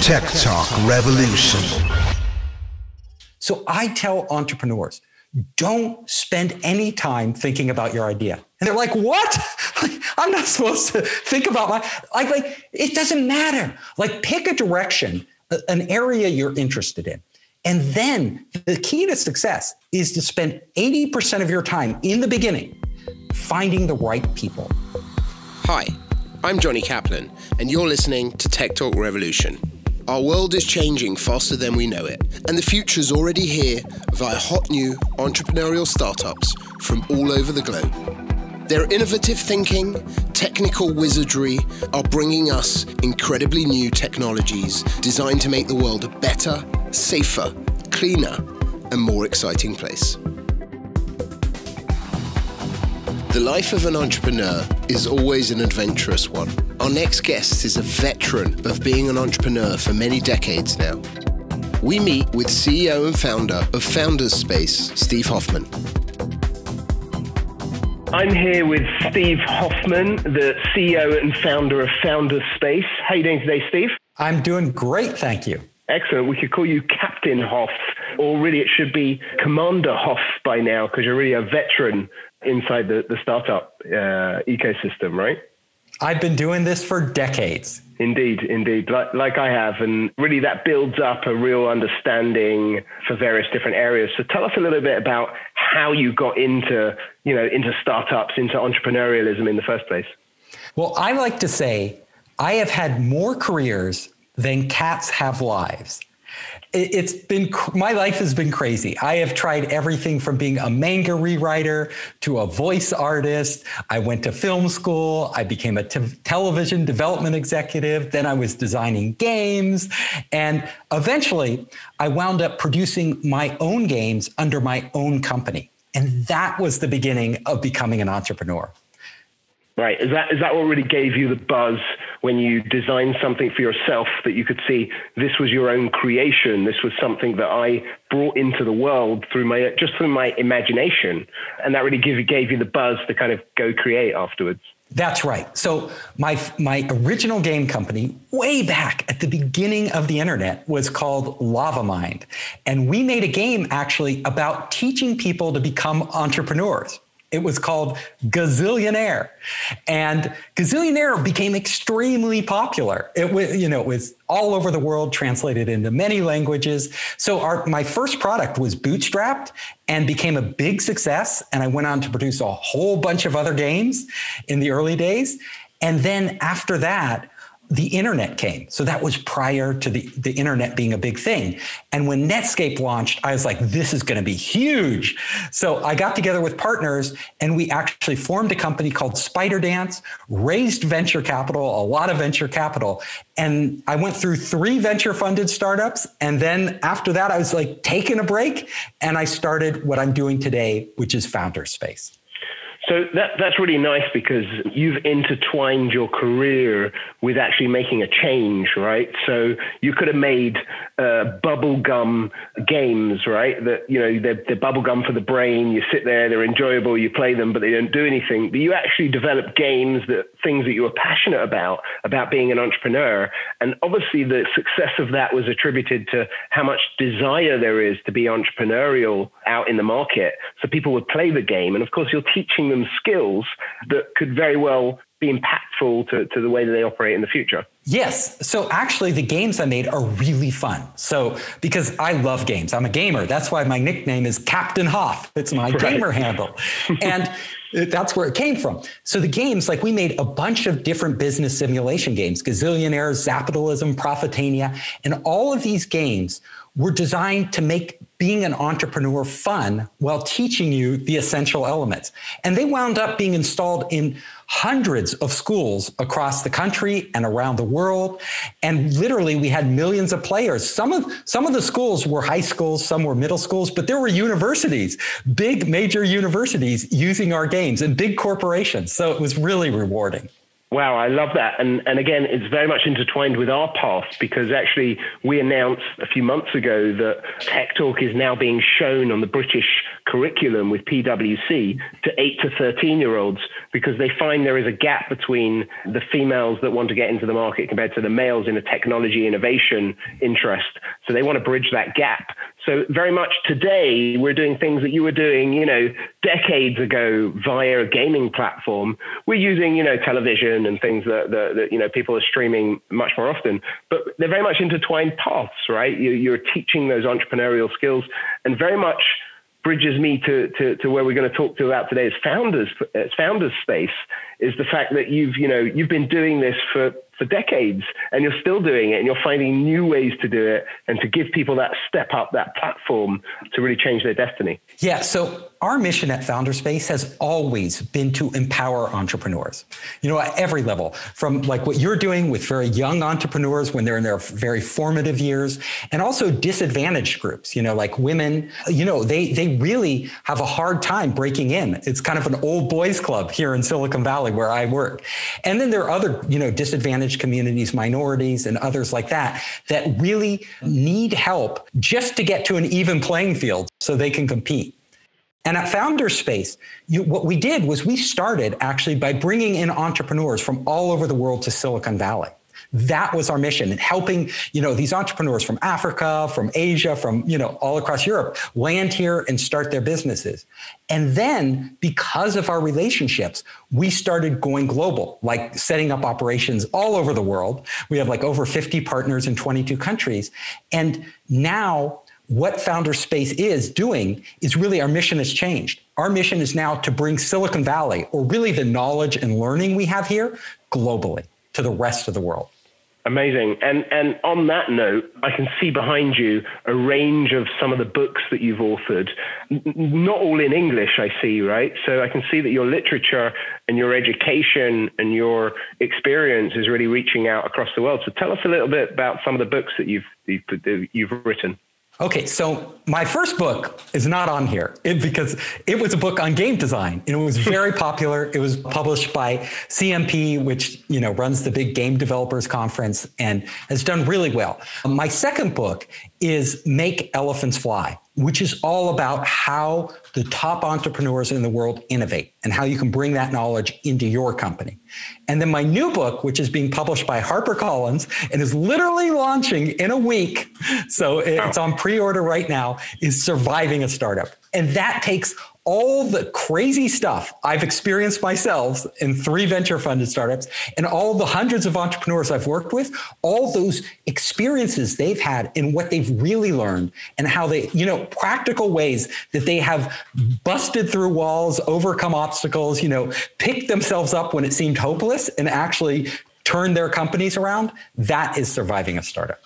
Tech Talk Revolution. So I tell entrepreneurs, don't spend any time thinking about your idea. And they're like, what? I'm not supposed to think about like, it doesn't matter. Like, pick a direction, an area you're interested in. And then the key to success is to spend 80% of your time in the beginning finding the right people. Hi, I'm Jonny Caplan, and you're listening to Tech Talk Revolution. Our world is changing faster than we know it, and the future's already here via hot new entrepreneurial startups from all over the globe. Their innovative thinking, technical wizardry are bringing us incredibly new technologies designed to make the world a better, safer, cleaner, and more exciting place. The life of an entrepreneur is always an adventurous one. Our next guest is a veteran of being an entrepreneur for many decades now. We meet with CEO and founder of Founders Space, Steve Hoffman. I'm here with Steve Hoffman, the CEO and founder of Founders Space. How are you doing today, Steve? I'm doing great, thank you. Excellent. We could call you Captain Hoff, or really it should be Commander Hoff by now, because you're really a veteran inside the startup ecosystem, right? I've been doing this for decades. Indeed. Like I have. And really that builds up a real understanding for various different areas. So tell us a little bit about how you got into startups, into entrepreneurialism in the first place. Well, I like to say I have had more careers than cats have lives. My life has been crazy. I have tried everything from being a manga rewriter to a voice artist. I went to film school. I became a television development executive. Then I was designing games. And eventually I wound up producing my own games under my own company. And that was the beginning of becoming an entrepreneur. Right. Is that what really gave you the buzz when you designed something for yourself that you could see this was your own creation? This was something that I brought into the world through my imagination. And that really gave you the buzz to kind of go create afterwards. That's right. So my original game company way back at the beginning of the internet was called LavaMind. And we made a game actually about teaching people to become entrepreneurs. It was called Gazillionaire, and Gazillionaire became extremely popular. It was all over the world, translated into many languages. So my first product was bootstrapped and became a big success. And I went on to produce a whole bunch of other games in the early days. And then after that, the internet came. So that was prior to the internet being a big thing. And when Netscape launched, I was like, this is going to be huge. So I got together with partners and we actually formed a company called Spider Dance, raised venture capital, a lot of venture capital. And I went through 3 venture funded startups. And then after that, I was like taking a break and I started what I'm doing today, which is Founders Space. So that's really nice because you've intertwined your career with actually making a change, right? So you could have made bubblegum games, right? That, they're bubblegum for the brain. You sit there, they're enjoyable, you play them, but they don't do anything. But you actually develop games, things that you were passionate about being an entrepreneur. And obviously the success of that was attributed to how much desire there is to be entrepreneurial out in the market. So people would play the game. And of course, you're teaching them skills that could very well be impactful to the way that they operate in the future. Yes. So actually the games I made are really fun. So because I love games, I'm a gamer. That's why my nickname is Captain Hoff. It's my gamer handle. And that's where it came from. So the games, like we made a bunch of different business simulation games, Gazillionaire, Zapitalism, Profitania, and all of these games were designed to make being an entrepreneur fun while teaching you the essential elements. And they wound up being installed in hundreds of schools across the country and around the world. And literally we had millions of players. Some of the schools were high schools, some were middle schools, but there were universities, big major universities using our games and big corporations. So it was really rewarding. Wow, I love that. And again, it's very much intertwined with our path because actually we announced a few months ago that TechTalk is now being shown on the British curriculum with PwC to 8 to 13-year-olds because they find there is a gap between the females that want to get into the market compared to the males in a technology innovation interest. So they want to bridge that gap. So very much today, we're doing things that you were doing, decades ago via a gaming platform. We're using, television and things that people are streaming much more often, but they're very much intertwined paths, right? You're teaching those entrepreneurial skills, and very much bridges me to where we're going to talk to about today's founders space, is the fact that you've been doing this for decades, and you're still doing it, and you're finding new ways to do it and to give people that step up, that platform to really change their destiny. Yeah. So our mission at Founderspace has always been to empower entrepreneurs, at every level, from like what you're doing with very young entrepreneurs when they're in their very formative years, and also disadvantaged groups, like women, they really have a hard time breaking in. It's kind of an old boys club here in Silicon Valley where I work. And then there are other, disadvantaged communities, minorities, and others like that really need help just to get to an even playing field so they can compete. And at Founderspace, what we did was we started actually by bringing in entrepreneurs from all over the world to Silicon Valley. That was our mission, and helping, these entrepreneurs from Africa, from Asia, from, all across Europe land here and start their businesses. And then because of our relationships, we started going global, like setting up operations all over the world. We have like over 50 partners in 22 countries. And now what Founderspace is doing is really, our mission has changed. Our mission is now to bring Silicon Valley, or really the knowledge and learning we have here, globally to the rest of the world. Amazing. And on that note, I can see behind you a range of some of the books that you've authored, not all in English, I see, right? So I can see that your literature and your education and your experience is really reaching out across the world. So tell us a little bit about some of the books that you've written. Okay, so my first book is not on here because it was a book on game design, and it was very popular. It was published by CMP, which runs the big game developers conference and has done really well. My second book is Make Elephants Fly, which is all about how the top entrepreneurs in the world innovate and how you can bring that knowledge into your company. And then my new book, which is being published by HarperCollins and is literally launching in a week, so it's on pre-order right now, is Surviving a Startup. And that takes all the crazy stuff I've experienced myself in 3 venture-funded startups and all the hundreds of entrepreneurs I've worked with, all those experiences they've had and what they've really learned, and how they, practical ways that they have busted through walls, overcome obstacles, picked themselves up when it seemed hopeless and actually turned their companies around. That is Surviving a Startup.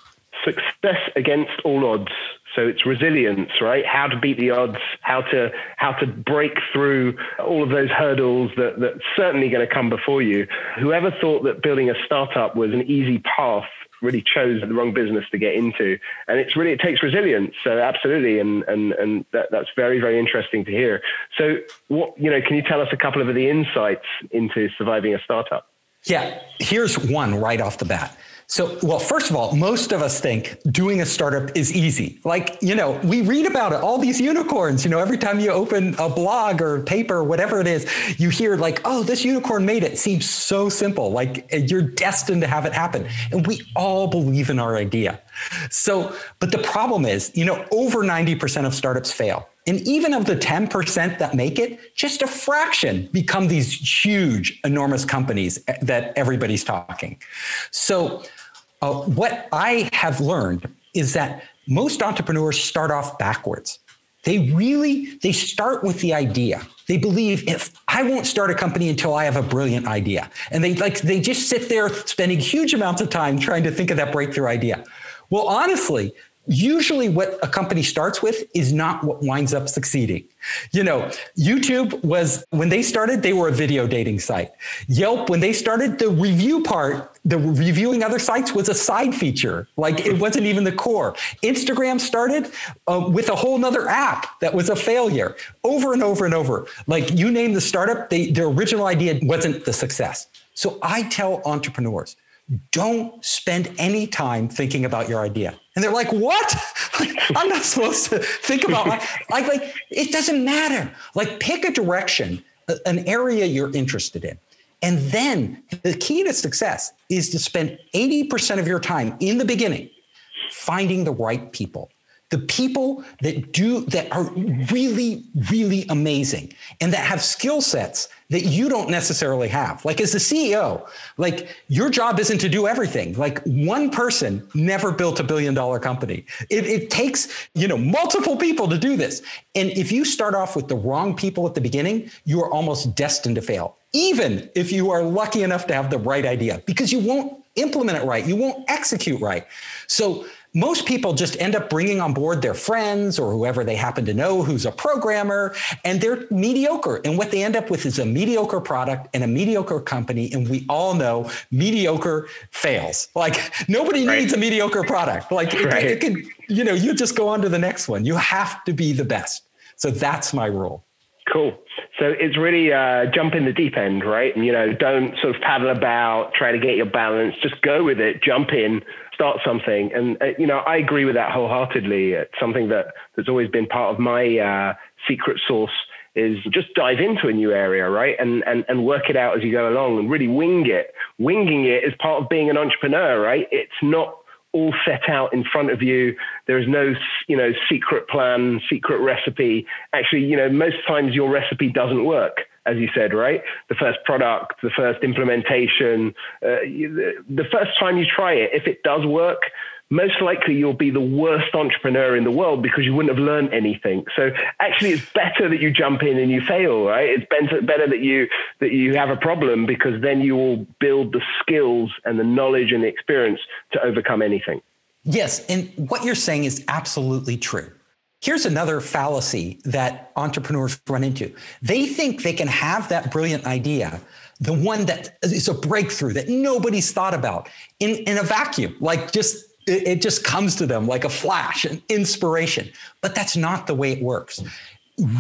Success against all odds. So it's resilience, right? How to beat the odds, how to break through all of those hurdles that's certainly going to come before you. Whoever thought that building a startup was an easy path really chose the wrong business to get into. And it takes resilience. So absolutely. And that's very, very interesting to hear. So can you tell us a couple of the insights into surviving a startup? Yeah, here's one right off the bat. So, well, first of all, most of us think doing a startup is easy. Like, we read about it, all these unicorns, every time you open a blog or paper, or whatever it is, you hear like, oh, this unicorn made it. It seems so simple, like you're destined to have it happen. And we all believe in our idea. So, but the problem is, over 90% of startups fail. And even of the 10% that make it, just a fraction become these huge, enormous companies that everybody's talking. So what I have learned is that most entrepreneurs start off backwards. They start with the idea. They believe, if I won't start a company until I have a brilliant idea. And they just sit there spending huge amounts of time trying to think of that breakthrough idea. Well, honestly, usually what a company starts with is not what winds up succeeding. YouTube was, when they started, they were a video dating site. Yelp, when they started, the review part, the reviewing other sites was a side feature. Like it wasn't even the core. Instagram started with a whole nother app that was a failure over and over and over. Like you name the startup, their original idea wasn't the success. So I tell entrepreneurs, don't spend any time thinking about your idea. And they're like, what? I'm not supposed to think about like, it doesn't matter. Like pick a direction, an area you're interested in. And then the key to success is to spend 80% of your time in the beginning finding the right people. The people that are really, really amazing and that have skill sets that you don't necessarily have. Like as the CEO, like your job isn't to do everything. Like one person never built $1 billion company. It takes, multiple people to do this. And if you start off with the wrong people at the beginning, you are almost destined to fail, even if you are lucky enough to have the right idea, because you won't implement it right. You won't execute right. So most people just end up bringing on board their friends or whoever they happen to know who's a programmer, and they're mediocre. And what they end up with is a mediocre product and a mediocre company. And we all know mediocre fails. Like nobody needs a mediocre product. Like it can, you just go on to the next one. You have to be the best. So that's my rule. Cool. So it's really jump in the deep end, right? And, don't sort of paddle about, try to get your balance, just go with it, jump in, start something. And, I agree with that wholeheartedly. It's something that's always been part of my secret sauce is just dive into a new area, right? And work it out as you go along and really wing it. Winging it is part of being an entrepreneur, right? It's not all set out in front of you. There's no, secret plan, secret recipe. Actually, most times your recipe doesn't work, as you said, right? The first product, the first implementation, the first time you try it, if it does work, most likely you'll be the worst entrepreneur in the world because you wouldn't have learned anything. So actually it's better that you jump in and you fail, right? It's better that you have a problem, because then you will build the skills and the knowledge and the experience to overcome anything. Yes. And what you're saying is absolutely true. Here's another fallacy that entrepreneurs run into. They think they can have that brilliant idea, the one that is a breakthrough that nobody's thought about, in a vacuum, like it just comes to them like a flash, an inspiration. But that's not the way it works.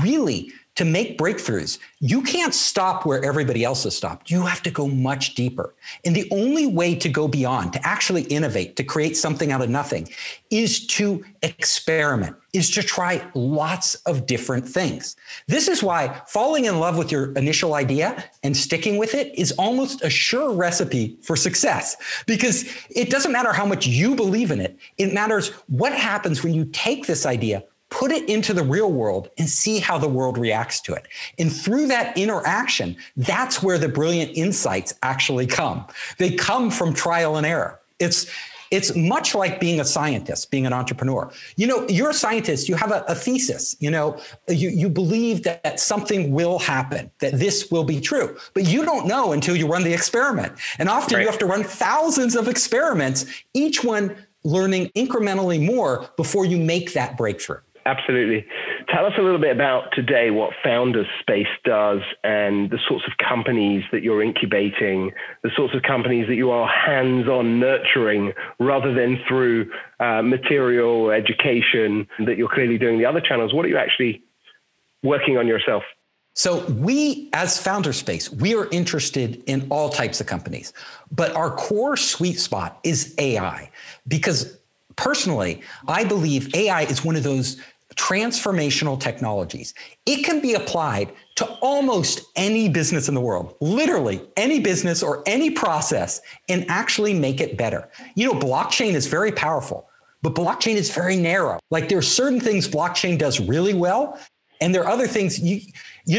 Really, to make breakthroughs, you can't stop where everybody else has stopped. You have to go much deeper. And the only way to go beyond, to actually innovate, to create something out of nothing, is to experiment, is to try lots of different things. This is why falling in love with your initial idea and sticking with it is almost a sure recipe for success, because it doesn't matter how much you believe in it. It matters what happens when you take this idea, put it into the real world, and see how the world reacts to it. And through that interaction, that's where the brilliant insights actually come. They come from trial and error. It's much like being a scientist, being an entrepreneur. You're a scientist, you have a thesis, you believe that something will happen, that this will be true, but you don't know until you run the experiment. And often you have to run thousands of experiments, each one learning incrementally more before you make that breakthrough. Absolutely. Tell us a little bit about today what Founders Space does and the sorts of companies that you're incubating, the sorts of companies that you are hands-on nurturing rather than through material education that you're clearly doing the other channels. What are you actually working on yourself? So we, as Founder Space, we are interested in all types of companies, but our core sweet spot is AI, because personally, I believe AI is one of those transformational technologies. It can be applied to almost any business in the world, literally any business or any process, and actually make it better. Blockchain is very powerful, but blockchain is very narrow. Like there are certain things blockchain does really well, and there are other things you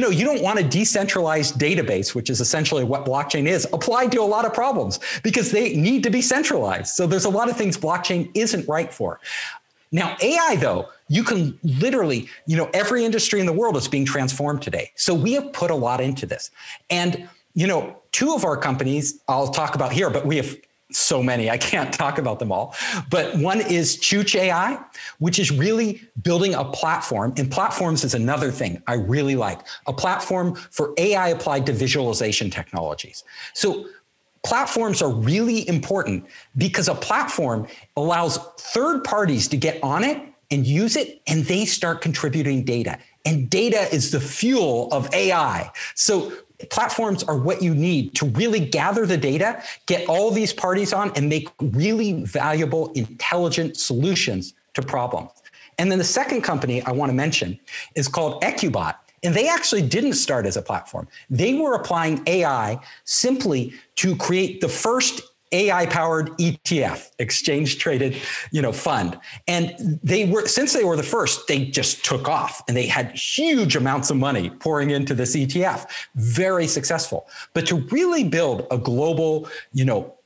don't want a decentralized database, which is essentially what blockchain is, applied to a lot of problems because they need to be centralized. So there's a lot of things blockchain isn't right for. Now, AI, though, you can literally, every industry in the world is being transformed today. So we have put a lot into this. And, two of our companies I'll talk about here, but we have so many, I can't talk about them all. But one is Chooch AI, which is really building a platform. And platforms is another thing I really like, a platform for AI applied to visualization technologies. So platforms are really important because a platform allows third parties to get on it and use it, and they start contributing data. And data is the fuel of AI. So Platforms are what you need to really gather the data, get all these parties on, and make really valuable, intelligent solutions to problems. And then the second company I want to mention is called Ecubot. And they actually didn't start as a platform. They were applying AI simply to create the first AI-powered ETF, exchange-traded, fund. And since they were the first, they just took off, and they had huge amounts of money pouring into this ETF. Very successful. But to really build a global,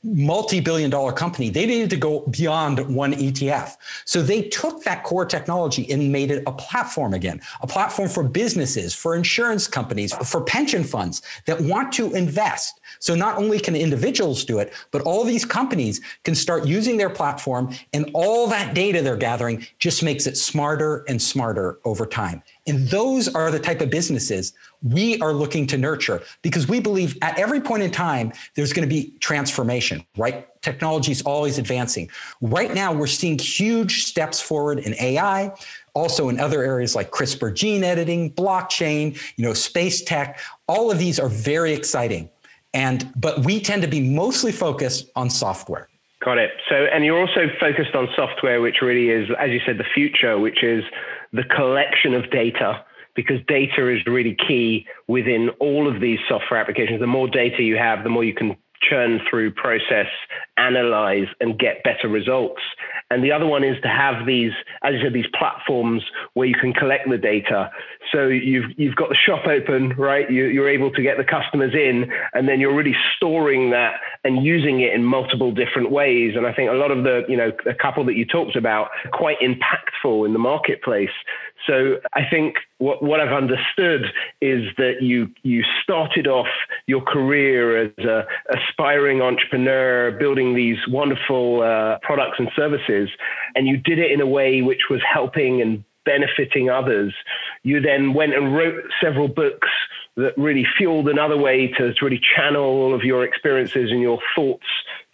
multi-billion-dollar company, they needed to go beyond one ETF. So they took that core technology and made it a platform again, a platform for businesses, for insurance companies, for pension funds that want to invest. So not only can individuals do it, but all these companies can start using their platform, and all that data they're gathering just makes it smarter and smarter over time. And those are the type of businesses we are looking to nurture, because we believe at every point in time, there's going to be transformation, right? Technology is always advancing. Right now, we're seeing huge steps forward in AI, also in other areas like CRISPR gene editing, blockchain, space tech. All of these are very exciting. But we tend to be mostly focused on software. Got it. So, and you're also focused on software, which really is, as you said, the future, which is the collection of data, because data is really key within all of these software applications. The more data you have, the more you can churn through, process, analyze, and get better results. And the other one is to have these, as you said, these platforms where you can collect the data. So you've got the shop open, right? You're able to get the customers in, and then you're really storing that and using it in multiple different ways. And I think a lot of a couple that you talked about are quite impactful in the marketplace. So I think what I've understood is that you started off your career as an aspiring entrepreneur, building these wonderful products and services, and you did it in a way which was helping and benefiting others. You then went and wrote several books that really fueled another way to really channel all of your experiences and your thoughts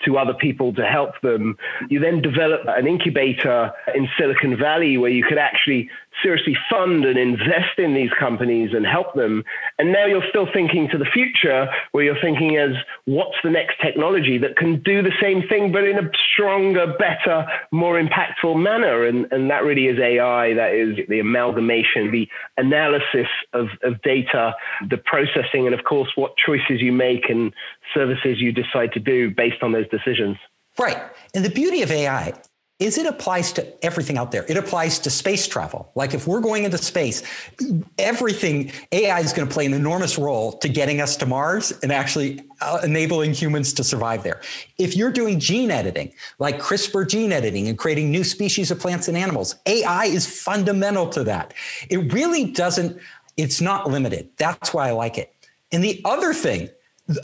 to other people to help them. You then developed an incubator in Silicon Valley where you could actually seriously fund and invest in these companies and help them. And now you're still thinking to the future, where you're thinking as what's the next technology that can do the same thing, but in a stronger, better, more impactful manner. And that really is AI. That is the amalgamation, the analysis of data, the processing, and of course, what choices you make and services you decide to do based on those decisions. Right. And the beauty of AI is it applies to everything out there. It applies to space travel. Like if we're going into space, everything, AI is going to play an enormous role to getting us to Mars and actually enabling humans to survive there. If you're doing gene editing, like CRISPR gene editing and creating new species of plants and animals, AI is fundamental to that. It really doesn't, it's not limited. That's why I like it. And the other thing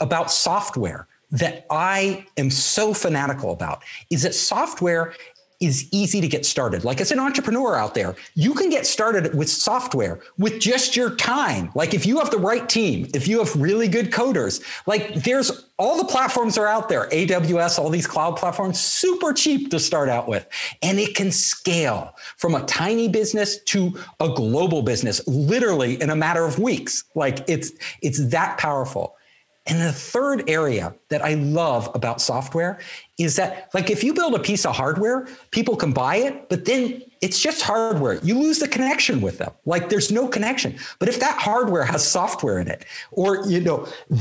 about software that I am so fanatical about is that software is easy to get started. Like as an entrepreneur out there, you can get started with software with just your time. Like if you have the right team, if you have really good coders, like there's all the platforms are out there, AWS, all these cloud platforms, super cheap to start out with. And it can scale from a tiny business to a global business, literally in a matter of weeks. Like it's that powerful. And the third area that I love about software is that, like, if you build a piece of hardware, people can buy it, but then it's just hardware. You lose the connection with them. Like, there's no connection. But if that hardware has software in it, or,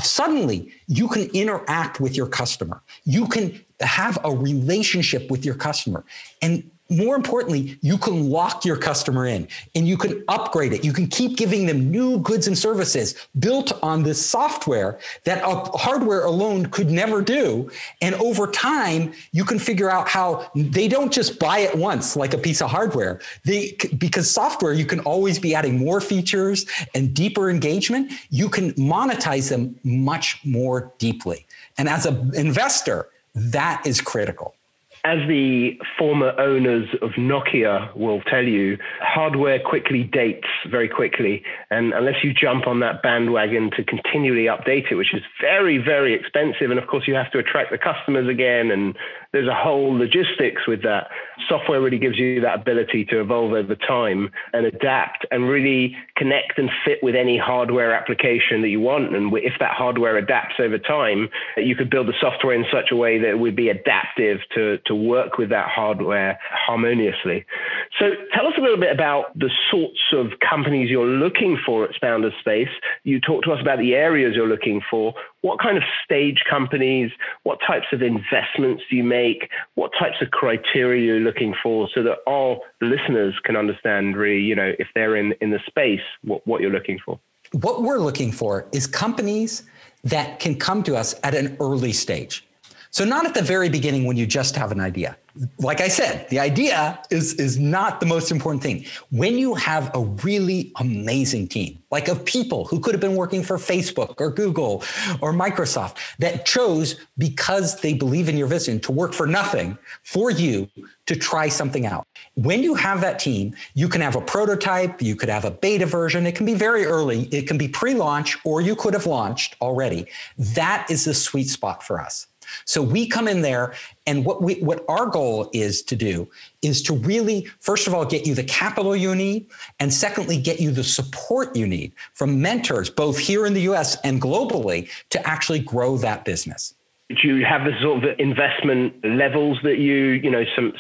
suddenly you can interact with your customer. You can have a relationship with your customer. And more importantly, you can lock your customer in and you can upgrade it. You can keep giving them new goods and services built on this software that hardware alone could never do. And over time, you can figure out how they don't just buy it once like a piece of hardware. Because software, you can always be adding more features and deeper engagement. You can monetize them much more deeply. And as an investor, that is critical. As the former owners of Nokia will tell you, hardware quickly dates very quickly. And unless you jump on that bandwagon to continually update it, which is very, very expensive. And of course, you have to attract the customers again. And there's a whole logistics with that. Software really gives you that ability to evolve over time and adapt and really connect and fit with any hardware application that you want. And if that hardware adapts over time, you could build the software in such a way that it would be adaptive to work with that hardware harmoniously. So tell us a little bit about the sorts of companies you're looking for at Founders Space. You talked to us about the areas you're looking for. What kind of stage companies, what types of investments do you make? What types of criteria you're looking for, so that all listeners can understand really, if they're in the space, what you're looking for? What we're looking for is companies that can come to us at an early stage. So not at the very beginning when you just have an idea. Like I said, the idea is not the most important thing. When you have a really amazing team, like of people who could have been working for Facebook or Google or Microsoft, that chose, because they believe in your vision, to work for nothing for you to try something out. When you have that team, you can have a prototype, you could have a beta version. It can be very early. It can be pre-launch, or you could have launched already. That is the sweet spot for us. So we come in there, and what our goal is to do is to really, first of all, get you the capital you need, and secondly, get you the support you need from mentors, both here in the US and globally, to actually grow that business. Do you have the sort of investment levels that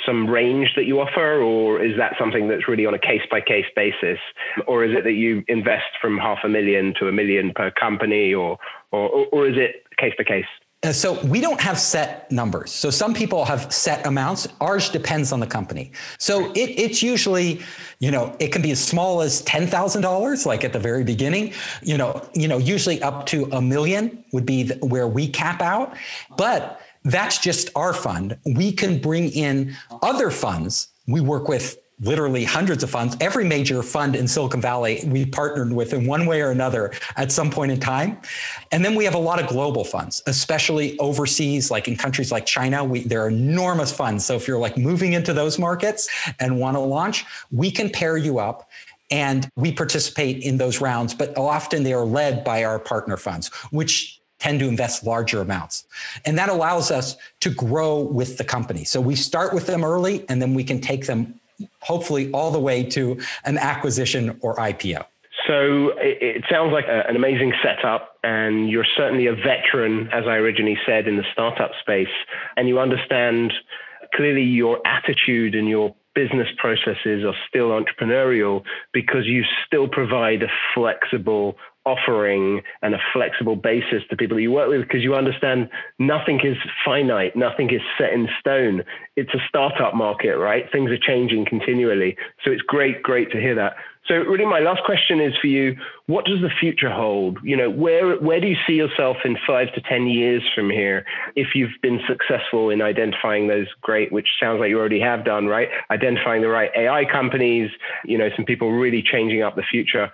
some range that you offer, or is that something that's really on a case-by-case basis? Or is it that you invest from $500,000 to $1 million per company, or is it case-by-case? So we don't have set numbers. So some people have set amounts. Ours depends on the company. So it's usually, it can be as small as $10,000, like at the very beginning, usually up to $1 million would be where we cap out. But that's just our fund. We can bring in other funds. We work with literally hundreds of funds. Every major fund in Silicon Valley we partnered with in one way or another at some point in time. And then we have a lot of global funds, especially overseas, like in countries like China. There are enormous funds. So if you're like moving into those markets and want to launch, we can pair you up and we participate in those rounds. But often they are led by our partner funds, which tend to invest larger amounts. And that allows us to grow with the company. So we start with them early, and then we can take them hopefully all the way to an acquisition or IPO. So it sounds like an amazing setup, and you're certainly a veteran, as I originally said, in the startup space, and you understand clearly your attitude and your business processes are still entrepreneurial, because you still provide a flexible offering and a flexible basis to people that you work with, because you understand nothing is finite, nothing is set in stone. It's a startup market, right? Things are changing continually. So it's great to hear that. So really my last question is for you. What does the future hold? Where do you see yourself in 5 to 10 years from here, if you've been successful in identifying those great, which sounds like you already have done, right? Identifying the right AI companies, some people really changing up the future.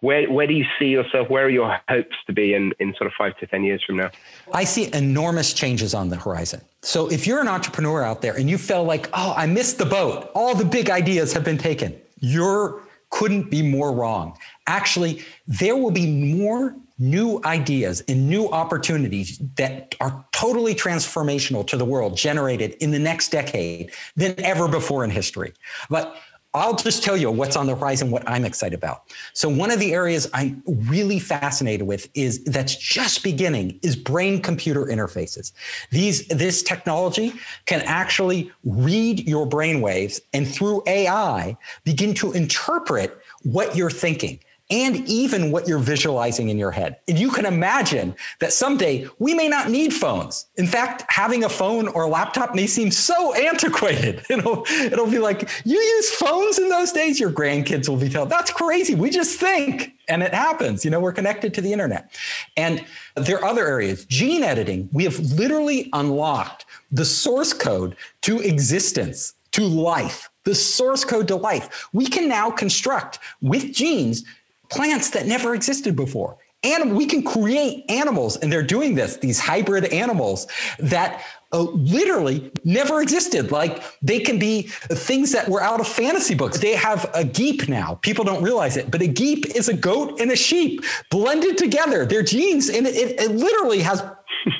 Where do you see yourself? Where are your hopes to be in sort of 5 to 10 years from now? I see enormous changes on the horizon. So if you're an entrepreneur out there and you feel like, I missed the boat, all the big ideas have been taken, you couldn't be more wrong. Actually, there will be more new ideas and new opportunities that are totally transformational to the world generated in the next decade than ever before in history. But I'll just tell you what's on the horizon, what I'm excited about. So one of the areas I'm really fascinated with that's just beginning is brain-computer interfaces. This technology can actually read your brainwaves and through AI begin to interpret what you're thinking and even what you're visualizing in your head. And you can imagine that someday we may not need phones. In fact, having a phone or a laptop may seem so antiquated. It'll be like, you use phones in those days? Your grandkids will be telling, that's crazy. We just think. And it happens. We're connected to the internet. And there are other areas. Gene editing, we have literally unlocked the source code to existence, to life, the source code to life. We can now construct with genes plants that never existed before. And we can create animals, and they're doing this, these hybrid animals that literally never existed. Like they can be things that were out of fantasy books. They have a geep now. People don't realize it, but a geep is a goat and a sheep blended together. Their genes, and it literally has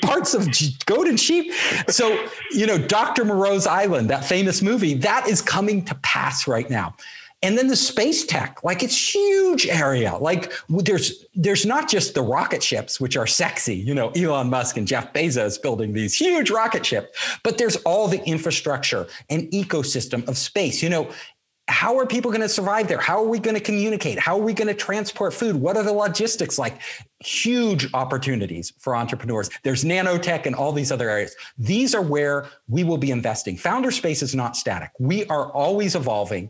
parts of goat and sheep. So, Dr. Moreau's Island, that famous movie, that is coming to pass right now. And then the space tech, like it's huge area. Like there's not just the rocket ships, which are sexy, Elon Musk and Jeff Bezos building these huge rocket ships, but there's all the infrastructure and ecosystem of space. How are people going to survive there? How are we going to communicate? How are we going to transport food? What are the logistics like? Huge opportunities for entrepreneurs. There's nanotech and all these other areas. These are where we will be investing. Founder space is not static. We are always evolving.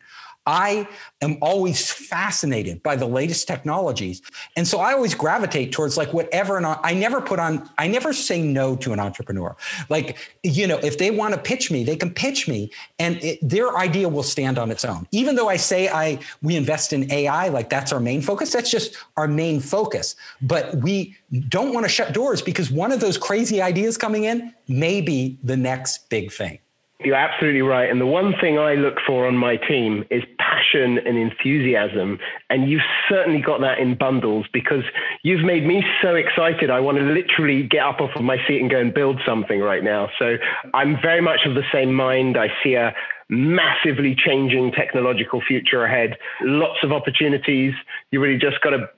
I am always fascinated by the latest technologies. And so I always gravitate towards like whatever. I never say no to an entrepreneur. Like, if they want to pitch me, they can pitch me and their idea will stand on its own. Even though I say we invest in AI, like that's our main focus. That's just our main focus. But we don't want to shut doors because one of those crazy ideas coming in may be the next big thing. You're absolutely right. And the one thing I look for on my team is passion and enthusiasm. And you've certainly got that in bundles because you've made me so excited. I want to literally get up off of my seat and go and build something right now. So I'm very much of the same mind. I see a massively changing technological future ahead. Lots of opportunities. You really just got to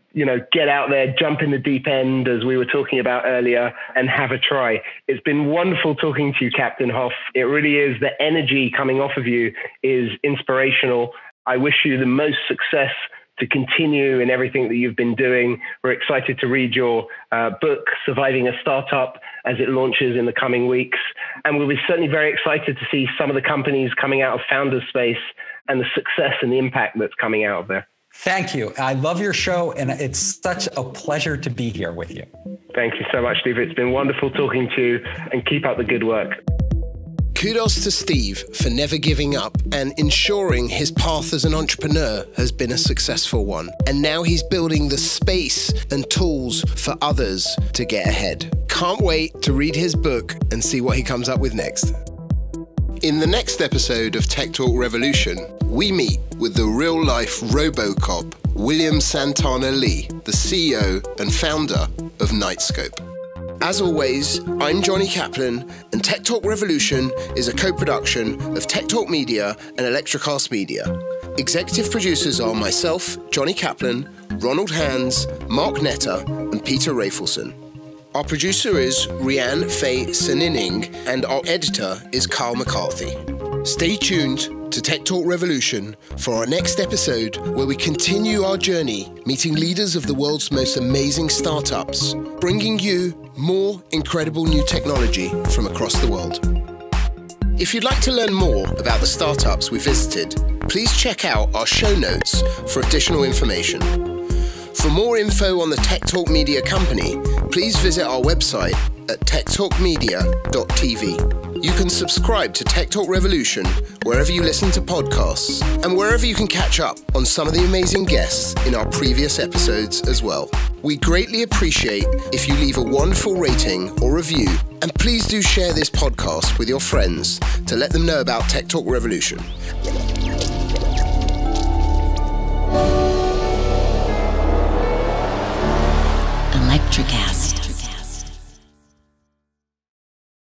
get out there, jump in the deep end, as we were talking about earlier, and have a try. It's been wonderful talking to you, Captain Hoff. It really is. The energy coming off of you is inspirational. I wish you the most success to continue in everything that you've been doing. We're excited to read your book, Surviving a Startup, as it launches in the coming weeks. And we'll be certainly very excited to see some of the companies coming out of founder space and the success and the impact that's coming out of there. Thank you. I love your show, and it's such a pleasure to be here with you. Thank you so much, Steve. It's been wonderful talking to you, and keep up the good work. Kudos to Steve for never giving up and ensuring his path as an entrepreneur has been a successful one. And now he's building the space and tools for others to get ahead. Can't wait to read his book and see what he comes up with next. In the next episode of Tech Talk Revolution, we meet with the real-life RoboCop, William Santana Lee, the CEO and founder of Nightscope. As always, I'm Jonny Caplan, and Tech Talk Revolution is a co-production of TechTalk Media and ElectraCast Media. Executive producers are myself, Jonny Caplan, Ronald Hands, Mark Netter, and Peter Rafelson. Our producer is Rianne Faye Senining, and our editor is Carl McCarthy. Stay tuned to Tech Talk Revolution for our next episode, where we continue our journey meeting leaders of the world's most amazing startups, bringing you more incredible new technology from across the world. If you'd like to learn more about the startups we visited, please check out our show notes for additional information. For more info on the TechTalk Media company, please visit our website at techtalkmedia.tv. You can subscribe to Tech Talk Revolution wherever you listen to podcasts and wherever you can catch up on some of the amazing guests in our previous episodes as well. We greatly appreciate if you leave a wonderful rating or review, and please do share this podcast with your friends to let them know about Tech Talk Revolution.